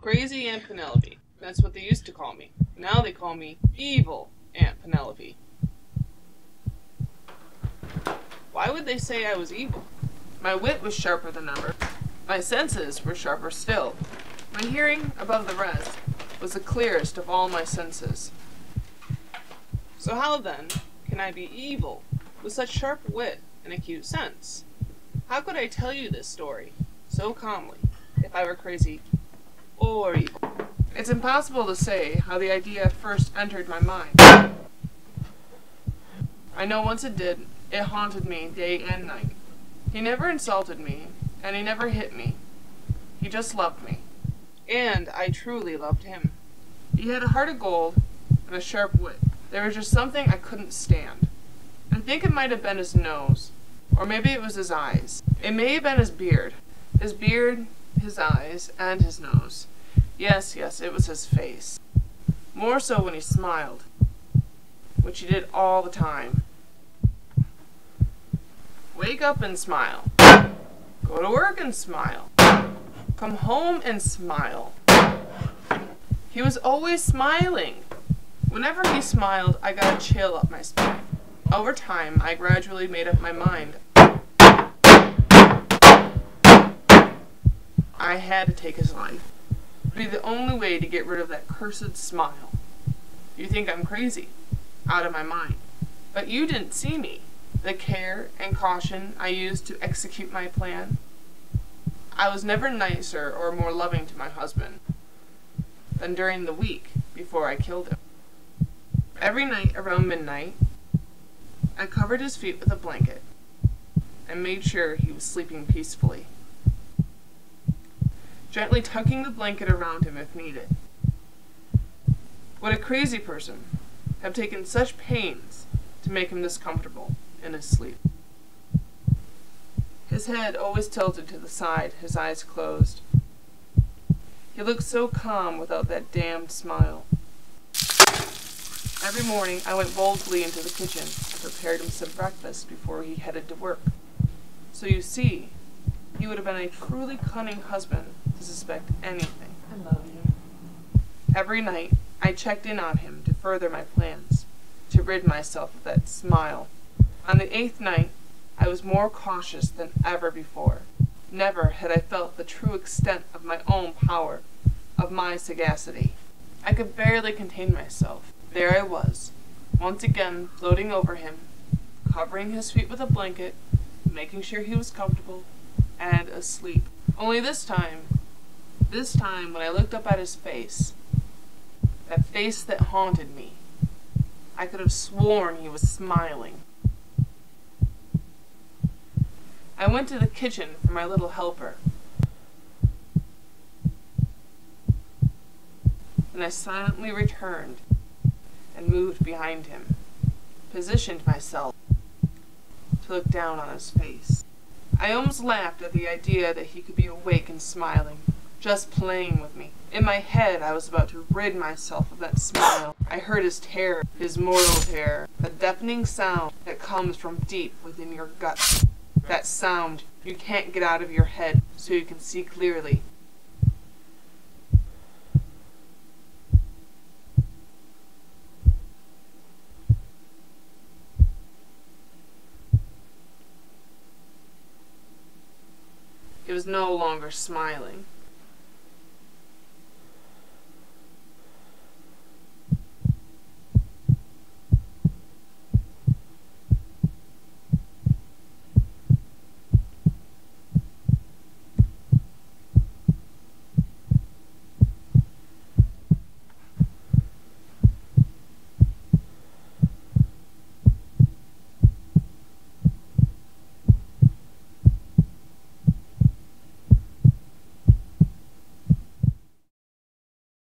Crazy Aunt Penelope. That's what they used to call me. Now they call me Evil Aunt Penelope. Why would they say I was evil? My wit was sharper than ever. My senses were sharper still. My hearing, above the rest, was the clearest of all my senses. So how, then, can I be evil with such sharp wit and acute sense? How could I tell you this story so calmly if I were crazy or evil? It's impossible to say how the idea first entered my mind. I know once it did, it haunted me day and night. He never insulted me, and he never hit me. He just loved me. And I truly loved him. He had a heart of gold and a sharp wit. There was just something I couldn't stand. I think it might have been his nose, or maybe it was his eyes. It may have been his beard. His beard, his eyes, and his nose. Yes, it was his face. More so when he smiled, which he did all the time. Wake up and smile. Go to work and smile. Come home and smile. He was always smiling. Whenever he smiled, I got a chill up my spine. Over time, I gradually made up my mind. I had to take his life. It would be the only way to get rid of that cursed smile. You think I'm crazy, out of my mind. But you didn't see me. The care and caution I used to execute my plan. I was never nicer or more loving to my husband than during the week before I killed him. Every night around midnight, I covered his feet with a blanket and made sure he was sleeping peacefully, gently tucking the blanket around him if needed. Would a crazy person have taken such pains to make him this comfortable in his sleep? His head always tilted to the side, his eyes closed. He looked so calm without that damned smile. Every morning I went boldly into the kitchen and prepared him some breakfast before he headed to work. So you see, he would have been a truly cunning husband to suspect anything. I love you. Every night I checked in on him to further my plans, to rid myself of that smile. On the 8th night, I was more cautious than ever before. Never had I felt the true extent of my own power, of my sagacity. I could barely contain myself. There I was, once again floating over him, covering his feet with a blanket, making sure he was comfortable, and asleep. Only this time when I looked up at his face, that face that haunted me, I could have sworn he was smiling. I went to the kitchen for my little helper, and I silently returned and moved behind him, positioned myself to look down on his face. I almost laughed at the idea that he could be awake and smiling, just playing with me. In my head, I was about to rid myself of that smile. I heard his terror, his mortal terror, the deafening sound that comes from deep within your gut. That sound you can't get out of your head so you can see clearly. It was no longer smiling.